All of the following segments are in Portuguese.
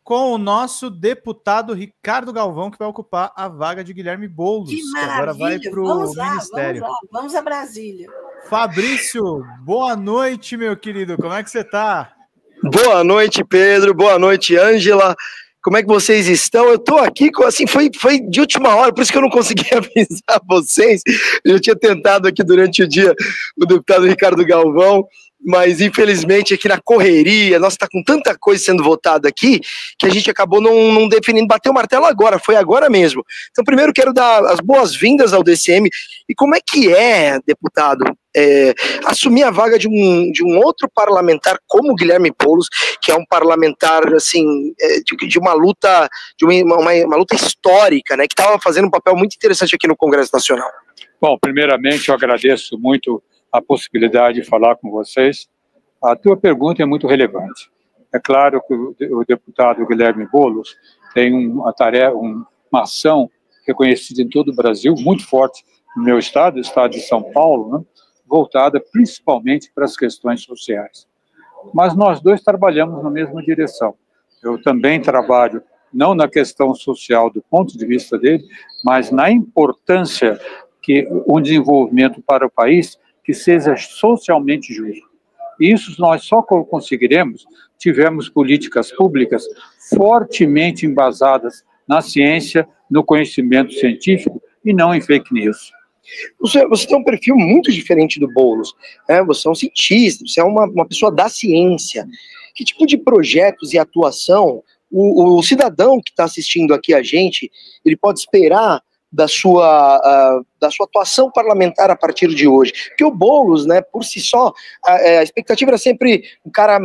com o nosso deputado Ricardo Galvão, que vai ocupar a vaga de Guilherme Boulos, que agora vai para o Ministério. Vamos a Brasília. Fabrício, boa noite, meu querido. Como é que você está? Boa noite, Pedro. Boa noite, Ângela. Como é que vocês estão? Eu estou aqui, assim, foi de última hora, por isso que eu não consegui avisar vocês. Eu tinha tentado aqui durante o dia o deputado Ricardo Galvão, mas infelizmente aqui na correria, nossa, tá com tanta coisa sendo votada aqui, que a gente acabou não definindo, bater o martelo agora, foi agora mesmo. Então primeiro quero dar as boas-vindas ao DCM, e como é que deputado, assumir a vaga de um outro parlamentar como o Guilherme Boulos, que é um parlamentar, assim, de uma luta, uma luta histórica, né, que estava fazendo um papel muito interessante aqui no Congresso Nacional. Bom, primeiramente eu agradeço muito a possibilidade de falar com vocês. A tua pergunta é muito relevante. É claro que o deputado Guilherme Boulos tem uma tarefa, uma ação reconhecida em todo o Brasil, muito forte no meu estado, o estado de São Paulo, né, voltada principalmente para as questões sociais. Mas nós dois trabalhamos na mesma direção. Eu também trabalho, não na questão social do ponto de vista dele, mas na importância que um desenvolvimento para o país que seja socialmente justo. Isso nós só conseguiremos se tivermos políticas públicas fortemente embasadas na ciência, no conhecimento científico e não em fake news. Você tem um perfil muito diferente do Boulos, né? Você é um cientista, você é uma pessoa da ciência. Que tipo de projetos e atuação o cidadão que está assistindo aqui a gente, ele pode esperar da sua atuação parlamentar a partir de hoje? Porque o Boulos, né, por si só, a expectativa era sempre um cara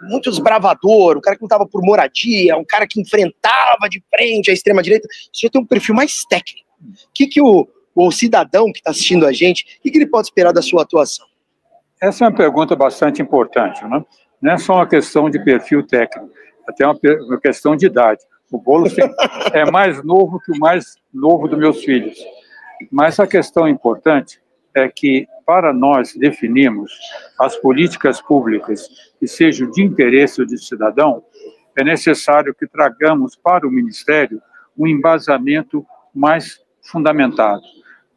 muito desbravador, um cara que lutava por moradia, um cara que enfrentava de frente a extrema-direita. Você já tem um perfil mais técnico. O que o cidadão que está assistindo a gente, o que ele pode esperar da sua atuação? Essa é uma pergunta bastante importante, né? Não é só uma questão de perfil técnico, até uma questão de idade. O Boulos é mais novo que o mais novo dos meus filhos. Mas a questão importante é que, para nós definirmos as políticas públicas que sejam de interesse do cidadão, é necessário que tragamos para o Ministério um embasamento mais fundamentado.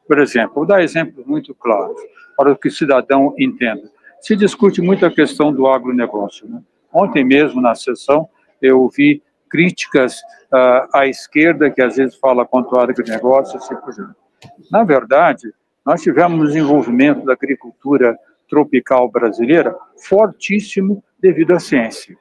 Por exemplo, vou dar exemplos muito claros para que o cidadão entenda. Se discute muito a questão do agronegócio, né? Ontem mesmo, na sessão, eu ouvi críticas à esquerda, que às vezes fala contra o agronegócio, assim por diante. Na verdade, nós tivemos um desenvolvimento da agricultura tropical brasileira fortíssimo devido à ciência.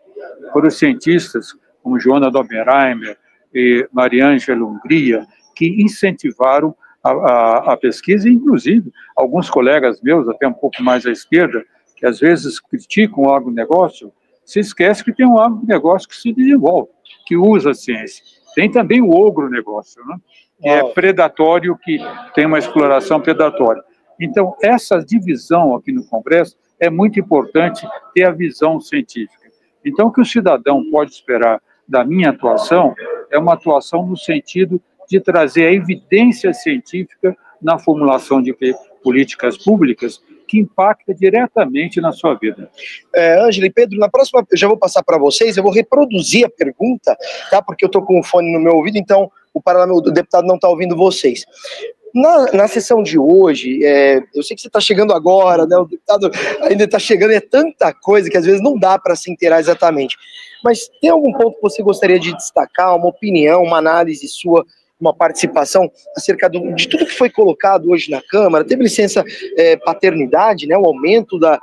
Foram cientistas como Joana Dobenheimer e Mariângela Hungria que incentivaram a pesquisa, e inclusive alguns colegas meus, até um pouco mais à esquerda, que às vezes criticam o agronegócio, se esquece que tem um agronegócio que se desenvolve, que usa a ciência. Tem também o agronegócio, né? Que é predatório, que tem uma exploração predatória. Então, essa divisão aqui no Congresso é muito importante ter a visão científica. Então, o que o cidadão pode esperar da minha atuação é uma atuação no sentido de trazer a evidência científica na formulação de políticas públicas que impacta diretamente na sua vida. Ângela e Pedro, na próxima eu já vou passar para vocês, eu vou reproduzir a pergunta, tá? Porque eu estou com o fone no meu ouvido, então o deputado não está ouvindo vocês. Na sessão de hoje, eu sei que você está chegando agora, né? O deputado ainda está chegando, é tanta coisa que às vezes não dá para se inteirar exatamente. Mas tem algum ponto que você gostaria de destacar, uma opinião, uma análise sua, uma participação acerca de tudo que foi colocado hoje na Câmara? Teve licença paternidade, né, o aumento da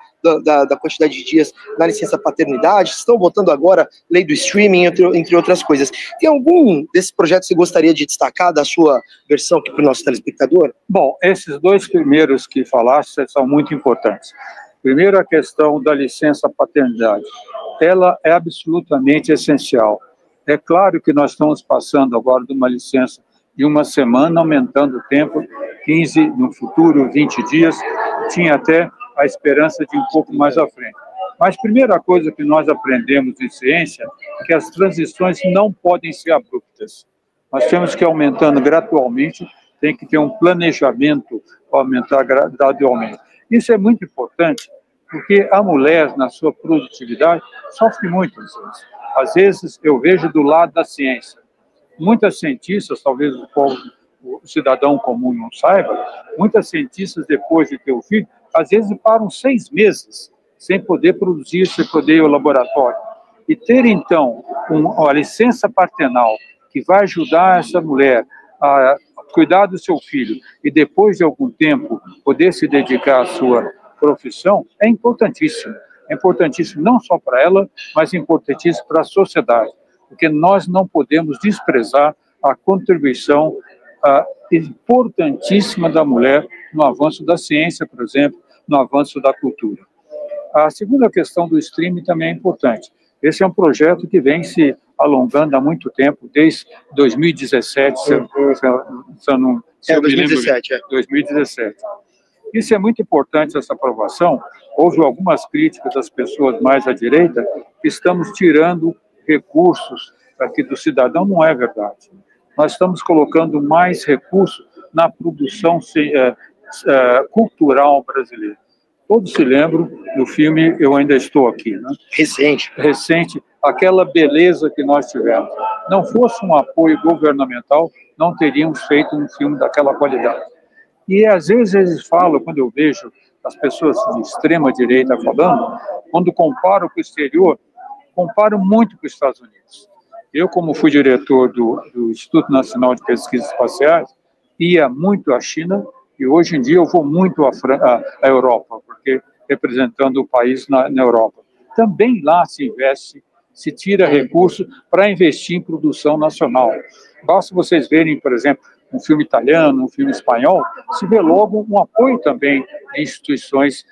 quantidade de dias na licença paternidade, estão votando agora lei do streaming, entre outras coisas. Tem algum desses projetos que você gostaria de destacar da sua versão aqui para o nosso telespectador? Bom, esses dois primeiros que falaste são muito importantes. Primeiro, a questão da licença paternidade. Ela é absolutamente essencial. É claro que nós estamos passando agora de uma licença de uma semana, aumentando o tempo, 15, no futuro, 20 dias, tinha até a esperança de um pouco mais à frente. Mas a primeira coisa que nós aprendemos em ciência é que as transições não podem ser abruptas. Nós temos que ir aumentando gradualmente, tem que ter um planejamento para aumentar gradualmente. Isso é muito importante, porque a mulher, na sua produtividade, sofre muito. Às vezes eu vejo do lado da ciência. Muitas cientistas, talvez o cidadão comum não saiba, muitas cientistas, depois de ter o filho, às vezes param 6 meses sem poder produzir, sem poder ir ao laboratório. E ter, então, uma licença paternal que vai ajudar essa mulher a cuidar do seu filho e depois de algum tempo poder se dedicar à sua profissão é importantíssimo. É importantíssimo não só para ela, mas importantíssimo para a sociedade, porque nós não podemos desprezar a contribuição importantíssima da mulher no avanço da ciência, por exemplo, no avanço da cultura. A segunda questão do streaming também é importante. Esse é um projeto que vem se alongando há muito tempo, desde 2017, se eu 2017, lembro, 2017. Isso é muito importante, essa aprovação. Houve algumas críticas das pessoas mais à direita que estamos tirando recursos aqui do cidadão. Não é verdade. Nós estamos colocando mais recursos na produção cultural brasileira. Todos se lembram do filme Eu Ainda Estou Aqui, né? Recente, aquela beleza que nós tivemos. Não fosse um apoio governamental, não teríamos feito um filme daquela qualidade. E às vezes eles falam, quando eu vejo as pessoas de extrema direita falando, quando comparo com o exterior, comparo muito com os Estados Unidos. Eu, como fui diretor do Instituto Nacional de Pesquisas Espaciais, ia muito à China e hoje em dia eu vou muito à Europa, porque representando o país na Europa. Também lá se investe, se tira recursos para investir em produção nacional. Basta vocês verem, por exemplo, um filme italiano, um filme espanhol, se vê logo um apoio também de instituições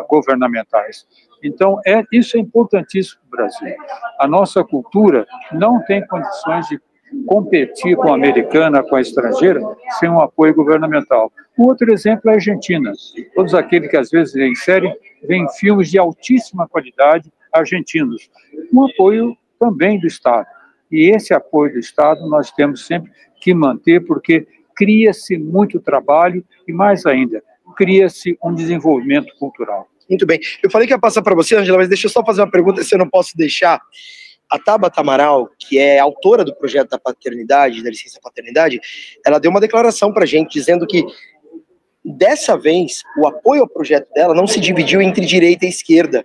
governamentais. Então, isso é importantíssimo para o Brasil. A nossa cultura não tem condições de competir com a americana, com a estrangeira, sem um apoio governamental. O outro exemplo é a Argentina. Todos aqueles que às vezes veem filmes de altíssima qualidade argentinos. Um apoio também do Estado. E esse apoio do Estado nós temos sempre que manter, porque cria-se muito trabalho e, mais ainda, cria-se um desenvolvimento cultural. Muito bem. Eu falei que ia passar para você, Ângela, mas deixa eu só fazer uma pergunta, se eu não posso deixar. A Tabata Amaral, que é autora do projeto da paternidade, da licença paternidade, ela deu uma declaração para a gente dizendo que, dessa vez, o apoio ao projeto dela não se dividiu entre direita e esquerda,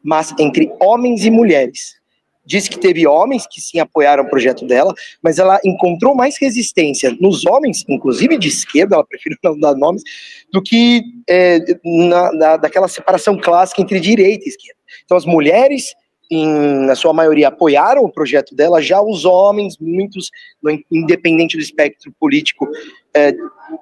mas entre homens e mulheres. Disse que teve homens que sim apoiaram o projeto dela, mas ela encontrou mais resistência nos homens, inclusive de esquerda, ela prefere não dar nomes, do que daquela separação clássica entre direita e esquerda. Então as mulheres, na sua maioria, apoiaram o projeto dela, já os homens, muitos, independente do espectro político,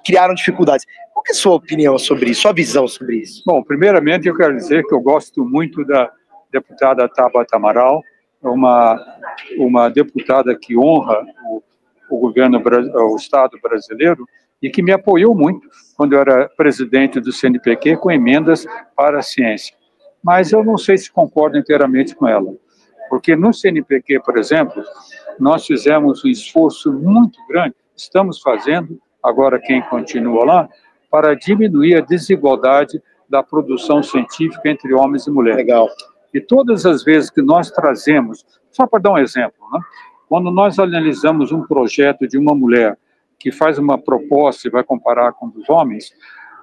criaram dificuldades. Qual é a sua opinião sobre isso, sua visão sobre isso? Bom, primeiramente eu quero dizer que eu gosto muito da deputada Tabata Amaral, uma deputada que honra o Estado brasileiro e que me apoiou muito quando eu era presidente do CNPq com emendas para a ciência. Mas eu não sei se concordo inteiramente com ela, porque no CNPq, por exemplo, nós fizemos um esforço muito grande, estamos fazendo, agora quem continua lá, para diminuir a desigualdade da produção científica entre homens e mulheres. Legal. E todas as vezes que nós trazemos, só para dar um exemplo, né? Quando nós analisamos um projeto de uma mulher que faz uma proposta e vai comparar com os homens,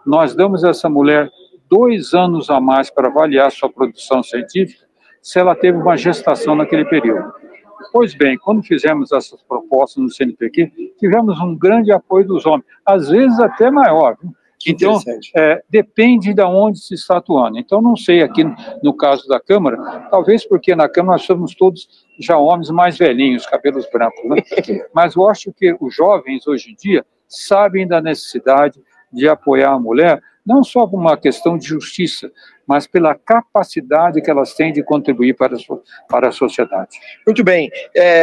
nós damos a essa mulher 2 anos a mais para avaliar sua produção científica se ela teve uma gestação naquele período. Pois bem, quando fizemos essas propostas no CNPq, tivemos um grande apoio dos homens, às vezes até maior, viu? Então, depende de onde se está atuando. Então, não sei aqui no caso da Câmara, talvez porque na Câmara nós somos todos já homens mais velhinhos, cabelos brancos, né? Mas eu acho que os jovens, hoje em dia, sabem da necessidade de apoiar a mulher, não só por uma questão de justiça, mas pela capacidade que elas têm de contribuir para a sociedade. Muito bem.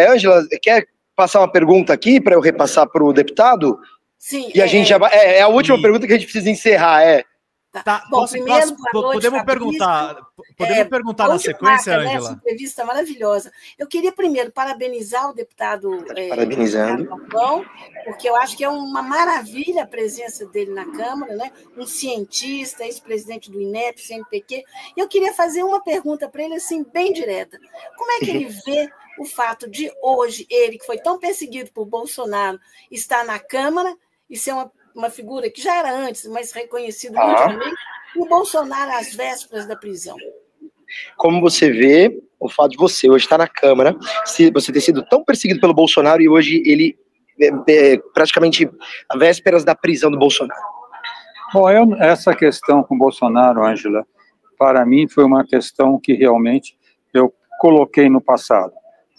Ângela, quer passar uma pergunta aqui para eu repassar para o deputado? Sim. E a gente já vai. É a última pergunta que a gente precisa encerrar. Tá. Bom, primeiro, podemos perguntar na sequência, Ângela? Essa entrevista maravilhosa. Eu queria primeiro parabenizar o deputado Parabenizando. Galvão, porque eu acho que é uma maravilha a presença dele na Câmara, né? Um cientista, ex-presidente do INEP, CNPq. E eu queria fazer uma pergunta para ele, assim, bem direta. Como é que ele vê o fato de hoje ele, que foi tão perseguido por Bolsonaro, estar na Câmara e ser uma figura que já era antes, mas reconhecido mundialmente, e o Bolsonaro às vésperas da prisão? Como você vê, o fato de você hoje estar na Câmara, se você ter sido tão perseguido pelo Bolsonaro e hoje ele praticamente às vésperas da prisão do Bolsonaro. Bom, essa questão com o Bolsonaro, Ângela, para mim foi uma questão que realmente eu coloquei no passado.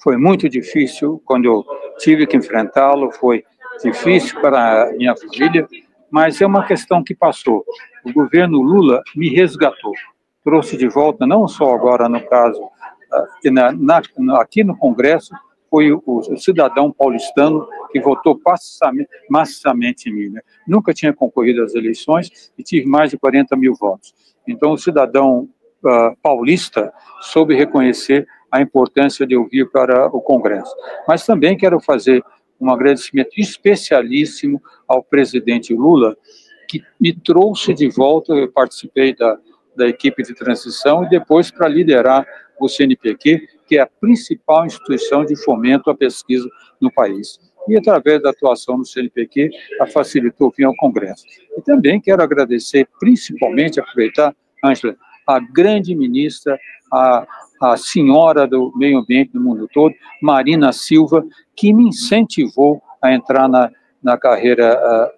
Foi muito difícil quando eu tive que enfrentá-lo, foi difícil para a minha família, mas é uma questão que passou. O governo Lula me resgatou, trouxe de volta, não só agora no caso, aqui no Congresso, foi o cidadão paulistano que votou maciçamente em mim. Né? Nunca tinha concorrido às eleições e tive mais de 40 mil votos. Então, o cidadão paulista soube reconhecer a importância de eu vir para o Congresso. Mas também quero fazer um agradecimento especialíssimo ao presidente Lula, que me trouxe de volta, eu participei da equipe de transição e depois para liderar o CNPq, que é a principal instituição de fomento à pesquisa no país. E, através da atuação no CNPq, a facilitou vir ao Congresso. E também quero agradecer, principalmente, aproveitar, Ângela, a grande ministra, a senhora do meio ambiente do mundo todo, Marina Silva, que me incentivou a entrar na carreira,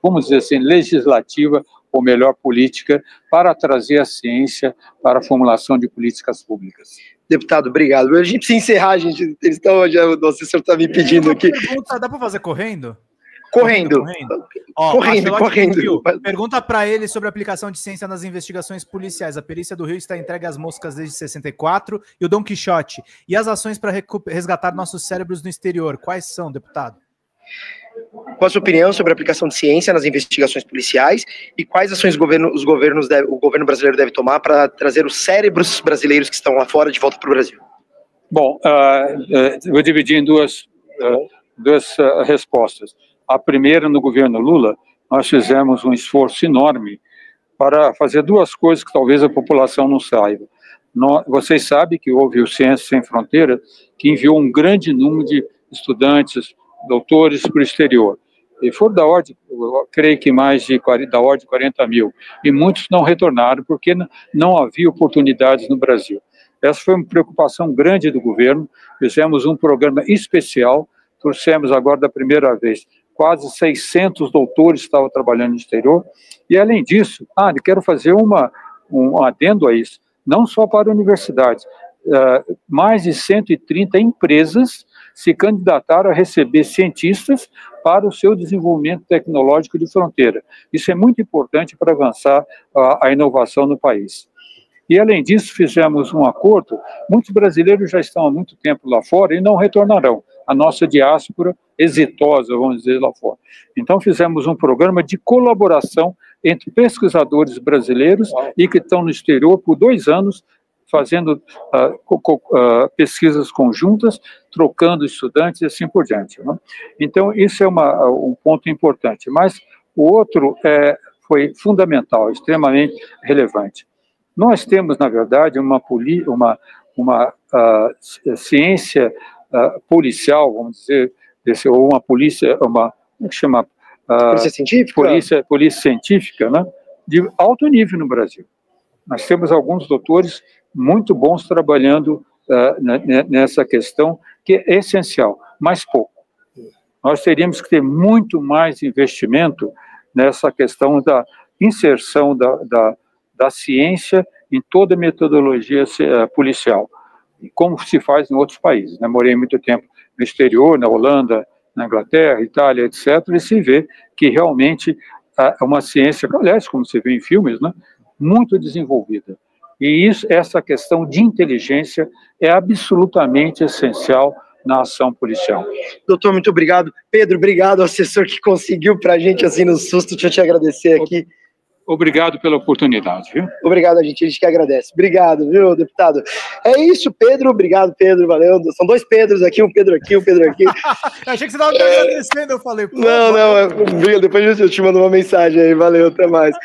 vamos dizer assim, legislativa, ou melhor, política, para trazer a ciência para a formulação de políticas públicas. Deputado, obrigado. A gente precisa encerrar, gente. Eles estão, o assessor está me pedindo aqui. Dá para fazer correndo? Correndo. Correndo. Pergunta para ele sobre a aplicação de ciência nas investigações policiais. A perícia do Rio está entregue às moscas desde 64 e o Dom Quixote. E as ações para resgatar nossos cérebros no exterior, quais são, deputado? Qual a sua opinião sobre a aplicação de ciência nas investigações policiais e quais ações o governo brasileiro deve tomar para trazer os cérebros brasileiros que estão lá fora de volta para o Brasil? Bom, eu vou dividir em duas respostas. A primeira, no governo Lula, nós fizemos um esforço enorme para fazer duas coisas que talvez a população não saiba. Vocês sabem que houve o Ciências Sem Fronteiras, que enviou um grande número de estudantes, doutores para o exterior. E foram da ordem, eu creio que da ordem de 40 mil. E muitos não retornaram porque não havia oportunidades no Brasil. Essa foi uma preocupação grande do governo. Fizemos um programa especial, trouxemos agora da primeira vez quase 600 doutores que estavam trabalhando no exterior. E além disso, quero fazer um adendo a isso, não só para universidades, mais de 130 empresas se candidataram a receber cientistas para o seu desenvolvimento tecnológico de fronteira. Isso é muito importante para avançar a inovação no país. E, além disso, fizemos um acordo, muitos brasileiros já estão há muito tempo lá fora e não retornarão. A nossa diáspora exitosa, vamos dizer, lá fora. Então, fizemos um programa de colaboração entre pesquisadores brasileiros e que estão no exterior por 2 anos, fazendo pesquisas conjuntas, trocando estudantes e assim por diante. Né? Então, isso é um ponto importante. Mas o outro foi fundamental, extremamente relevante. Nós temos, na verdade, uma ciência policial, vamos dizer, ou uma polícia, como é que chama? Polícia científica? Polícia científica, né? De alto nível no Brasil. Nós temos alguns doutores muito bons trabalhando nessa questão, que é essencial, mas pouco. Nós teríamos que ter muito mais investimento nessa questão da inserção da ciência em toda a metodologia policial, como se faz em outros países. Né? Morei muito tempo no exterior, na Holanda, na Inglaterra, Itália, etc., e se vê que realmente é uma ciência, aliás, como se vê em filmes, né? Muito desenvolvida. E essa questão de inteligência é absolutamente essencial na ação policial. Doutor, muito obrigado. Pedro, obrigado, assessor que conseguiu para a gente, assim, no susto, deixa eu te agradecer aqui. Obrigado pela oportunidade, viu? Obrigado, a gente que agradece. Obrigado, viu, deputado? É isso, Pedro, obrigado, Pedro, valeu. São 2 Pedros aqui, um Pedro aqui, um Pedro aqui. Eu achei que você estava me agradecendo, eu falei... Não, depois eu te mando uma mensagem aí, valeu, até mais.